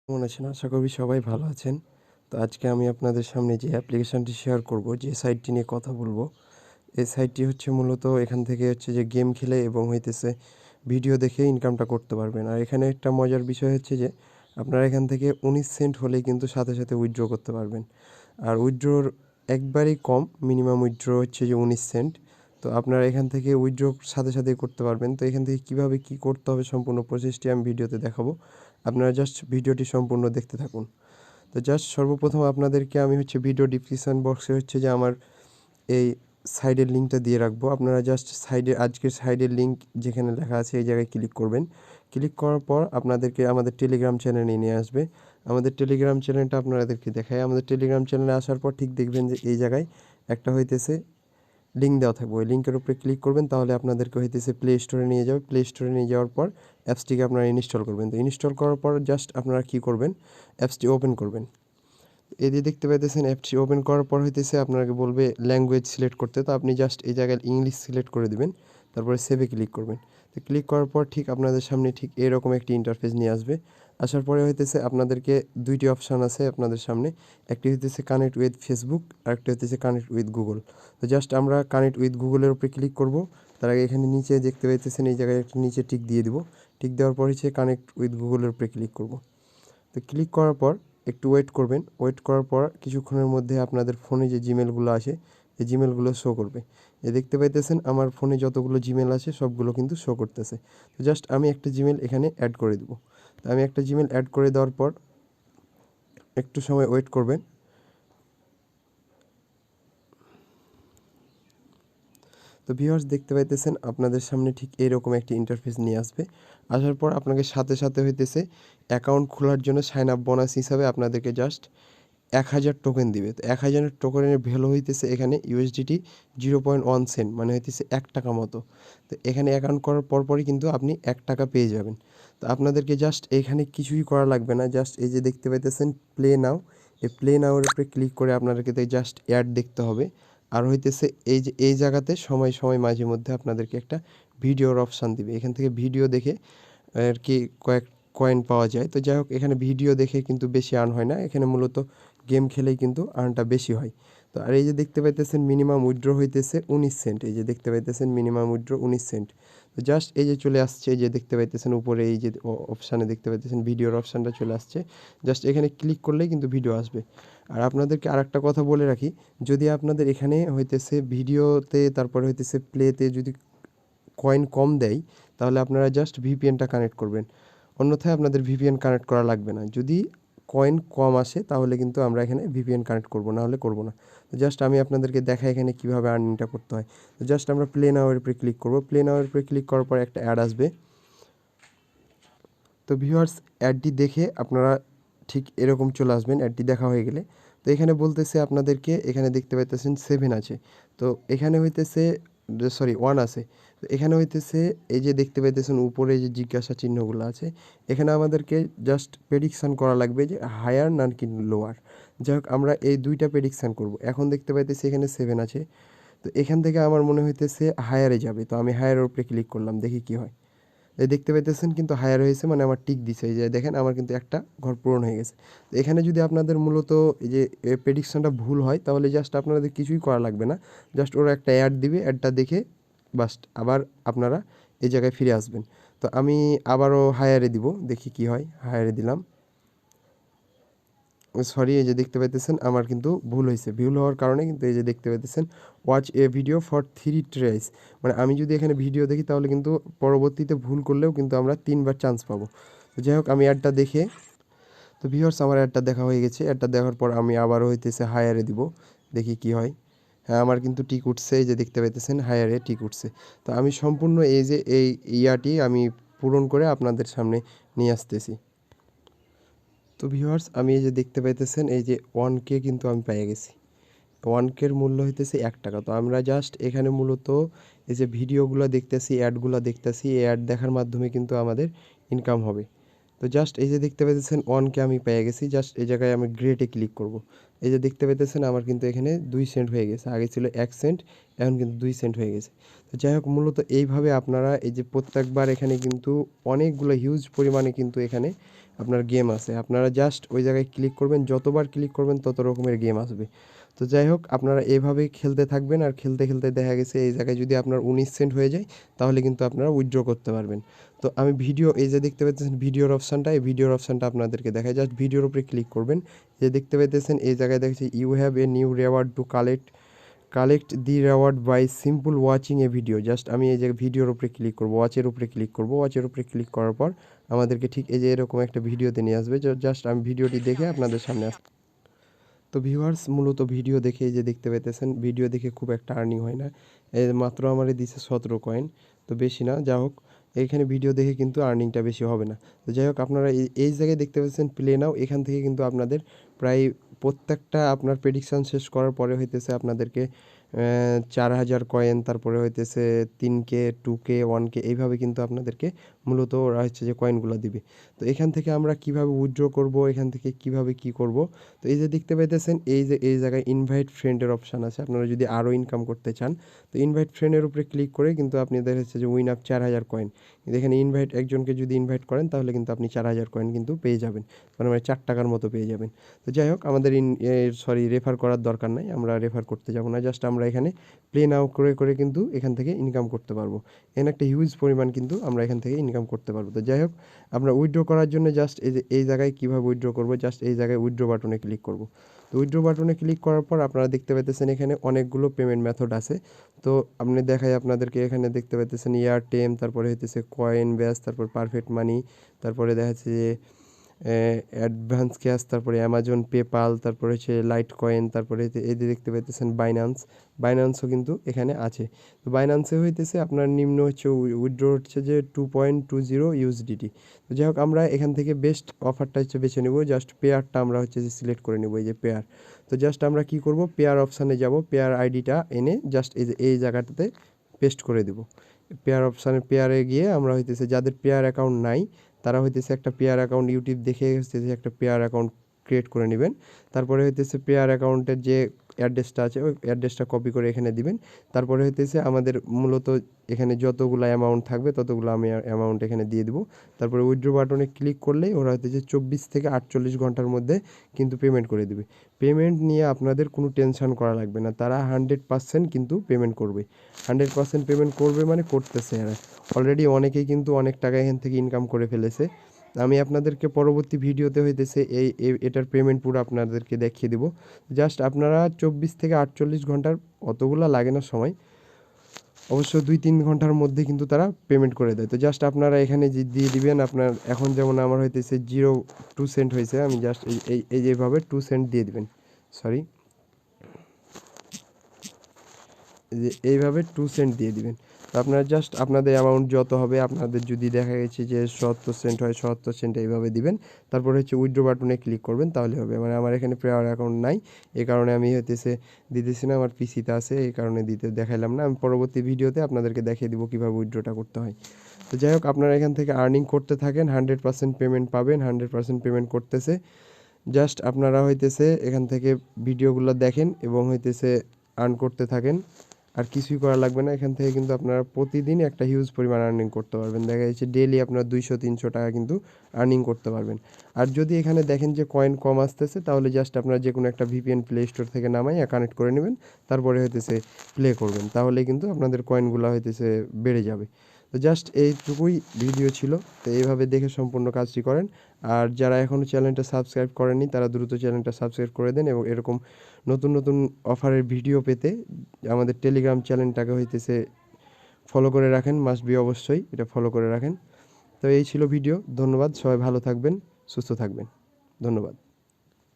কেমন আছেন? আশা করি সবাই ভালো আছেন। তো আজকে আমি আপনাদের সামনে যে অ্যাপ্লিকেশনটি শেয়ার করব, যে সাইটটি নিয়ে কথা বলব, এই সাইটটি হচ্ছে মূলত এখান থেকে হচ্ছে যে গেম খেলে এবং হইতেছে ভিডিও দেখে ইনকামটা করতে পারবেন। আর এখানে একটা মজার বিষয় হচ্ছে যে আপনারা এখান থেকে 19 সেন্ট হলেই কিন্তু সাথে সাথে উইথড্র করতে পারবেন। আর উইথড্রর একবারেই কম, মিনিমাম উইথড্র হচ্ছে যে 19 সেন্ট। তো আপনারা এখান থেকে উইথড্র সাথে সাথেই করতে পারবেন। তো এখান থেকে কীভাবে কী করতে হবে সম্পূর্ণ প্রসেসটি আমি ভিডিওতে দেখাবো। আপনারা জাস্ট ভিডিওটি সম্পূর্ণ দেখতে থাকুন। তো জাস্ট সর্বপ্রথম আপনাদেরকে আমি হচ্ছে ভিডিও ডিসক্রিপশন বক্সে হচ্ছে যে আমার এই সাইডের লিঙ্কটা দিয়ে রাখবো। আপনারা জাস্ট সাইডে আজকের সাইডের লিঙ্ক যেখানে লেখা আছে এই জায়গায় ক্লিক করবেন। ক্লিক করার পর আপনাদেরকে আমাদের টেলিগ্রাম চ্যানেলে নিয়ে আসবে। আমাদের টেলিগ্রাম চ্যানেলটা আপনাদেরকে দেখায়। আমাদের টেলিগ্রাম চ্যানেলে আসার পর ঠিক দেখবেন যে এই জায়গায় একটা হইতেছে লিঙ্ক দেওয়া থাকবে। ওই লিঙ্কের উপরে ক্লিক করবেন, তাহলে আপনাদেরকে হইতেছে প্লে স্টোরে নিয়ে যাবে। প্লে স্টোরে নিয়ে যাওয়ার পর অ্যাপসটিকে আপনারা ইনস্টল করবেন। তো ইনস্টল করার পর জাস্ট আপনারা কী করবেন, অ্যাপসটি ওপেন করবেন। এই যে দেখতে পাইতেছেন অ্যাপটি ওপেন করার পর হইতেছে আপনাকে বলবে ল্যাঙ্গুয়েজ সিলেক্ট করতে। তো আপনি জাস্ট এই জায়গায় ইংলিশ সিলেক্ট করে দিবেন, তারপরে সেভে ক্লিক করবেন। তো ক্লিক করার পর ঠিক আপনাদের সামনে ঠিক এরকম একটি ইন্টারফেস নিয়ে আসবে। আসার পরে হইতেছে আপনাদেরকে দুইটি অপশান আছে আপনাদের সামনে। একটি হইতেছে কানেক্ট উইথ ফেসবুক, আর একটা হইতেছে কানেক্ট উইথ গুগল। তো জাস্ট আমরা কানেক্ট উইথ গুগলের উপরে ক্লিক করব। তার আগে এখানে নিচে দেখতে পাইতেছেন এই জায়গায় একটা নিচে টিক দিয়ে দিব। টিক দেওয়ার পর হচ্ছে কানেক্ট উইথ গুগলের উপরে ক্লিক করব। তো ক্লিক করার পর একটু ওয়েট করবেন। ওয়েট করার পর কিছুক্ষণের মধ্যে আপনাদের ফোনে যে জিমেলগুলো আসে, এই জিমেলগুলো শো করবে। এ দেখতে পাইতেছেন আমার ফোনে যতগুলো জিমেল আছে সবগুলো কিন্তু শো করতেছে। তো জাস্ট আমি একটা জিমেল এখানে অ্যাড করে দেবো। তো আমি একটা জিমেল অ্যাড করে দেওয়ার পর একটু সময় ওয়েট করবেন। তো ভিউয়ার্স দেখতে পাইতেছেন আপনাদের সামনে ঠিক এরকম একটি ইন্টারফেস নিয়ে আসবে। আসার পর আপনাকে সাথে সাথে হইতেছে অ্যাকাউন্ট খোলার জন্য সাইন আপ বোনাস হিসাবে আপনাদেরকে জাস্ট 1000 টোকেন দিবে। তো 1000 টোকেনের ভ্যালু হইতেছে এখানে ইউএসডিটি 0.1 সেন্ট, মানে হইতেছে 1 টাকা মতো। তো এখানে অ্যাকাউন্ট করার পরপরই কিন্তু আপনি 1 টাকা পেয়ে যাবেন। তো আপনাদেরকে জাস্ট এখানে কিছুই করা লাগবে না। জাস্ট এই যে দেখতে পাইতেছেন প্লে নাও, এই প্লে নাওয়ের উপরে ক্লিক করে আপনাদেরকে জাস্ট অ্যাড দেখতে হবে। আর হইতেছে এই যে এই জায়গাতে সময় সময় মাঝে মধ্যে আপনাদেরকে একটা ভিডিওর অপশান দিবে। এখান থেকে ভিডিও দেখে আর কি কয়েক কয়েন পাওয়া যায়। তো যাই হোক, এখানে ভিডিও দেখে কিন্তু বেশি আর্ন হয় না। এখানে মূলত গেম খেলেই কিন্তু আর্নটা বেশি হয়। তো আর এই যে দেখতে পাইতেছেন মিনিমাম উইথড্র হইতেছে 19 সেন্ট। এই যে দেখতে পাইতেছেন মিনিমাম উইথড্র 19 সেন্ট। তো জাস্ট এই যে চলে আসছে, এই যে দেখতে পাইতেছেন উপরে এই যে অপশানে দেখতে পাইতেছেন ভিডিওর অপশানটা চলে আসছে। জাস্ট এখানে ক্লিক করলেই কিন্তু ভিডিও আসবে। আর আপনাদেরকে আরেকটা কথা বলে রাখি, যদি আপনাদের এখানে হইতেছে ভিডিওতে তারপরে হইতেছে প্লেতে যদি কয়েন কম দেয়, তাহলে আপনারা জাস্ট ভিপিএনটা কানেক্ট করবেন। অন্যথায় আপনাদের ভিপিএন কানেক্ট করা লাগবে না। যদি কয়েন কম আসে তাহলে কিন্তু আমরা এখানে ভিপিএন কানেক্ট করব, না হলে করব না। তো জাস্ট আমি আপনাদেরকে দেখাই এখানে কীভাবে আর্নিংটা করতে হয়। তো জাস্ট আমরা প্লে নাওয়ের উপরে ক্লিক করব। প্লে নাওয়ের উপরে ক্লিক করার পর একটা অ্যাড আসবে। তো ভিউয়ার্স অ্যাডটি দেখে আপনারা ঠিক এরকম চলে আসবেন অ্যাডটি দেখা হয়ে গেলে। তো এখানে বলতেছে আপনাদেরকে, এখানে দেখতে পাইতেছেন 7 আছে। তো এখানে হইতেছে 1 আছে। তো এখানে হইতেছে এই যে দেখতে পাইতেছেন উপরে যে জিজ্ঞাসা চিহ্নগুলো আছে, এখানে আমাদেরকে জাস্ট প্রেডিকশান করা লাগবে যে হায়ার না কি লোয়ার। যাই হোক, আমরা এই দুইটা প্রেডিকশান করব। এখন দেখতে পাইতেছি এখানে 7 আছে। তো এখান থেকে আমার মনে হইতেছে হায়ারে যাবে। তো আমি হায়ারের উপরে ক্লিক করলাম, দেখি কি হয়। এই দেখতে পাইতেছেন কিন্তু হায়ার হয়েছে, মানে আমার টিক দিছে। এই যে দেখেন আমার কিন্তু একটা ঘর পূরণ হয়ে গেছে। তো এখানে যদি আপনাদের মূলত এই যে প্রেডিকশনটা ভুল হয়, তাহলে জাস্ট আপনাদের কিছুই করা লাগবে না। জাস্ট ওরা একটা অ্যাড দিবে, অ্যাডটা দেখে বাস আবার আপনারা এই জায়গায় ফিরে আসবেন। তো আমি আবারও হায়ারে দিব, দেখি কি হয়। হায়ারে দিলাম। সরি, এই যে দেখতে পাইতেছেন আমার কিন্তু ভুল হয়েছে। ভুল হওয়ার কারণে কিন্তু এই যে দেখতে পাইতেছেন watch A video for 3 thrice, মানে আমি যদি এখানে ভিডিও দেখি তাহলে কিন্তু পরবর্তীতে ভুল করলেও কিন্তু আমরা 3বার চান্স পাবো। তো যাই হোক, আমি অ্যাডটা দেখে, তো ভিউয়ার্স আমার অ্যাডটা দেখা হয়ে গেছে। অ্যাডটা দেখার পর আমি আবারও হইতেছে হায়ারে দিব, দেখি কি হয়। হ্যাঁ, আমার কিন্তু টিক উঠছে, এই যে দেখতে পাইতেছেন হায়ারে টিক উঠছে। তো আমি সম্পূর্ণ এই যে এই ইয়াটি আমি পূরণ করে আপনাদের সামনে নিয়ে আসতেছি। তো ভিউয়ার্স আমি এই যে দেখতে পাইতেছেন এই যে 1K কিন্তু আমি পেয়ে গেছি। 1K-র মূল্য হইতেছে 1 টাকা। তো আমরা জাস্ট এখানে মূলত এই যে ভিডিওগুলো দেখতেছি, অ্যাডগুলো দেখতেছি, এই অ্যাড দেখার মাধ্যমে কিন্তু আমাদের ইনকাম হবে। তো জাস্ট এই যে দেখতে পাইতেছেন 1K আমি পেয়ে গেছি। জাস্ট এই জায়গায় আমি গ্রেটে ক্লিক করব। এই যে দেখতে পাইতেছেন আমার কিন্তু এখানে 2 সেন্ট হয়ে গেছে। আগে ছিল 1 সেন্ট, এখন কিন্তু 2 সেন্ট হয়ে গেছে। তো যাই হোক, মূলত এইভাবে আপনারা এই যে প্রত্যেকবার এখানে কিন্তু অনেকগুলো হিউজ পরিমাণে কিন্তু এখানে আপনার গেম আছে, আপনারা জাস্ট ওই জায়গায় ক্লিক করবেন, যতবার ক্লিক করবেন তত রকমের গেম আসবে। তো যাই হোক, আপনারা এভাবেই খেলতে থাকবেন, আর খেলতে খেলতে দেখা গেছে এই জায়গায় যদি আপনার 19 সেন্ট হয়ে যায় তাহলে কিন্তু আপনারা উইথড্র করতে পারবেন। তো আমি ভিডিও, এই যে দেখতে পাচ্ছেন ভিডিওর অপশানটা, এই ভিডিওর অপশানটা আপনাদেরকে দেখায়, জাস্ট ভিডিওর উপরে ক্লিক করবেন। যে দেখতে পাইতেছেন এই জায়গায় দেখছি you have a new reward to collect the reward by simple watching a video. Just আমি এই যে ভিডিওর উপরে ক্লিক করবো, ওয়াচের উপরে ক্লিক করবো, ওয়াচের উপরে ক্লিক করার পর আমাদেরকে ঠিক এই যে এরকম একটা ভিডিওতে নিয়ে আসবে। জাস্ট আমি ভিডিওটি দেখে আপনাদের সামনে তো ভিউয়ার্স, মূলত ভিডিও দেখে এই যে দেখতে পাইতেছেন, ভিডিও দেখে খুব একটা আর্নিং হয় না। মাত্র আমারে দিছে 17 কয়েন, তো বেশি না। যা হোক, এইখানে ভিডিও দেখে কিন্তু আর্নিংটা বেশি হবে না। তো যাই হোক, আপনারা এই জায়গায় দেখতে পাচ্ছেন প্লে নাও, এখান থেকে কিন্তু আপনাদের প্রায় প্রত্যেকটা আপনার প্রেডিকশন শেষ করার পরে হইতেছে আপনাদেরকে 4000 কয়েন, তারপরে হইতেছে 3K 2K 1K এইভাবে কিন্তু আপনাদেরকে মূলত ওরা হচ্ছে যে কয়েনগুলো দিবে। তো এখান থেকে আমরা কিভাবে উইথড্র করব, এখান থেকে কিভাবে কি করব, তো এই যে দেখতে পাইতেছেন এই যে এই জায়গায় ইনভাইট ফ্রেন্ডের অপশান আছে। আপনারা যদি আরও ইনকাম করতে চান তো ইনভাইট ফ্রেন্ডের উপরে ক্লিক করে কিন্তু আপনাদের হচ্ছে যে উইন আপ 4000 কয়েন। কিন্তু এখানে ইনভাইট একজনকে যদি ইনভাইট করেন তাহলে কিন্তু আপনি 4000 কয়েন কিন্তু পেয়ে যাবেন, মানে 4 টাকার মতো পেয়ে যাবেন। তো যাই হোক, আমাদের রেফার করার দরকার নাই, আমরা রেফার করতে যাব না। জাস্ট আমরা এখানে প্লে নাও করে করে কিন্তু এখান থেকে ইনকাম করতে পারবো। এখানে একটা হিউজ পরিমাণ কিন্তু আমরা এখান থেকে ইনকাম করতে পারবো। তো যাই হোক, আমরা উইথড্র করার জন্য জাস্ট এই যে এই জায়গায় কীভাবে উইথড্র করবো, জাস্ট এই জায়গায় উইথড্র বাটনে ক্লিক করব। তো উইথড্র বাটনে ক্লিক করার পর আপনারা দেখতে পাইতেছেন এখানে অনেকগুলো পেমেন্ট মেথড আছে। তো আপনি দেখাই আপনাদেরকে, এখানে দেখতে পাইতেছেন এয়ারটেম, তারপরে হইতেছে কয়েন ব্যাস, তারপর পারফেক্ট মানি, তারপরে দেখা যাচ্ছে যে অ্যাডভান্স ক্যাশ, তারপরে অ্যামাজন পেপাল, তারপরে হচ্ছে লাইট কয়েন, তারপরে এই যে দেখতে পাইতেছেন বাইন্যান্সও কিন্তু এখানে আছে। তো বাইন্যান্সে হইতেছে আপনার নিম্ন হচ্ছে উইথড্র হচ্ছে যে 2.20 ইউএসডিটি। তো যাই হোক, আমরা এখান থেকে বেস্ট অফারটা হচ্ছে বেছে নেব। জাস্ট পেয়ারটা আমরা হচ্ছে যে সিলেক্ট করে নেব, এই যে পেয়ার। তো জাস্ট আমরা কি করব, পেয়ার অপশানে যাব, পেয়ার আইডিটা এনে জাস্ট এই যে এই জায়গাটাতে পেস্ট করে দেব। পেয়ার অপশানে পেয়ারে গিয়ে আমরা হইতেছে যাদের পেয়ার অ্যাকাউন্ট নাই তারা হইতেছে একটা পেয়ার অ্যাকাউন্ট ইউটিউব দেখে হচ্ছে একটা পেয়ার অ্যাকাউন্ট ক্রিয়েট করে নেবেন। তারপরে হইতেছে পেয়ার অ্যাকাউন্টের যে অ্যাড্রেসটা আছে ওই অ্যাড্রেসটা কপি করে এখানে দিবেন। তারপরে হইতেছে আমাদের মূলত এখানে যতগুলো অ্যামাউন্ট থাকবে ততগুলো আমি অ্যামাউন্ট এখানে দিয়ে দেবো। তারপরে উইথড্র বাটনে ক্লিক করলেই ওরা হইতেছে 24 থেকে 48 ঘন্টার মধ্যে কিন্তু পেমেন্ট করে দেবে। পেমেন্ট নিয়ে আপনাদের কোনো টেনশন করা লাগবে না, তারা 100% কিন্তু পেমেন্ট করবে। 100% পেমেন্ট করবে মানে করতেছে এরা। অলরেডি অনেকেই কিন্তু অনেক টাকা এখান থেকে ইনকাম করে ফেলেছে। আমি আপনাদেরকে পরবর্তী ভিডিওতে হইতেছে এটার পেমেন্ট পুরো আপনাদেরকে দেখিয়ে দেবো। জাস্ট আপনারা 24 থেকে 48 ঘন্টার, অতগুলো লাগে না সময়, অবশ্য 2-3 ঘন্টার মধ্যে কিন্তু তারা পেমেন্ট করে দেয়। তো জাস্ট আপনারা এখানে দিয়ে দিবেন আপনার, এখন যেমন আমার হইতেছে 0.2 সেন্ট হয়েছে, আমি জাস্ট এই যেভাবে 2 সেন্ট দিয়ে দিবেন, সরি, যে এইভাবে 2 সেন্ট দিয়ে দিবেন। তো আপনারা জাস্ট আপনাদের অ্যামাউন্ট যত হবে, আপনাদের যদি দেখা গেছে যে 77 সেন্ট হয় 77 সেন্ট এইভাবে দিবেন। তারপরে হচ্ছে উইথড্র বাটনে ক্লিক করবেন, তাহলে হবে। মানে আমার এখানে পেয়ার অ্যাকাউন্ট নাই, এই কারণে আমি হইতেছে দিতেছি না, আমার পিসিতে আছে এই কারণে দেখাইলাম না। আমি পরবর্তী ভিডিওতে আপনাদেরকে দেখিয়ে দিব কীভাবে উইথড্রটা করতে হয়। তো যাই হোক, আপনারা এখান থেকে আর্নিং করতে থাকেন, 100% পেমেন্ট পাবেন, 100% পেমেন্ট করতেছে। জাস্ট আপনারা হইতেছে এখান থেকে ভিডিওগুলো দেখেন এবং হইতেছে আর্ন করতে থাকেন, আর কিছুই করা লাগবে না। এখান থেকে কিন্তু আপনারা প্রতিদিন একটা হিউজ পরিমাণ আর্নিং করতে পারবেন। দেখা যাচ্ছে ডেইলি আপনার 200-300 টাকা কিন্তু আর্নিং করতে পারবেন। আর যদি এখানে দেখেন যে কয়েন কম আসতেছে তাহলে জাস্ট আপনারা যে কোনো একটা ভিপিএন প্লে স্টোর থেকে নামাইয়া কানেক্ট করে নেবেন, তারপরে হইতেছে প্লে করবেন, তাহলে কিন্তু আপনাদের কয়েনগুলো হইতেছে বেড়ে যাবে। তো জাস্ট এইটুকুই ভিডিও ছিল। তো এইভাবে দেখে সম্পূর্ণ কাজটি করেন। আর যারা এখনও চ্যানেলটা সাবস্ক্রাইব করেননি তারা দ্রুত চ্যানেলটা সাবস্ক্রাইব করে দেন, এবং এরকম নতুন নতুন অফারের ভিডিও পেতে আমাদের টেলিগ্রাম চ্যানেলটাকে হইতেছে ফলো করে রাখেন, মাস্ট বি, অবশ্যই এটা ফলো করে রাখেন। তো এই ছিল ভিডিও। ধন্যবাদ, সবাই ভালো থাকবেন, সুস্থ থাকবেন। ধন্যবাদ।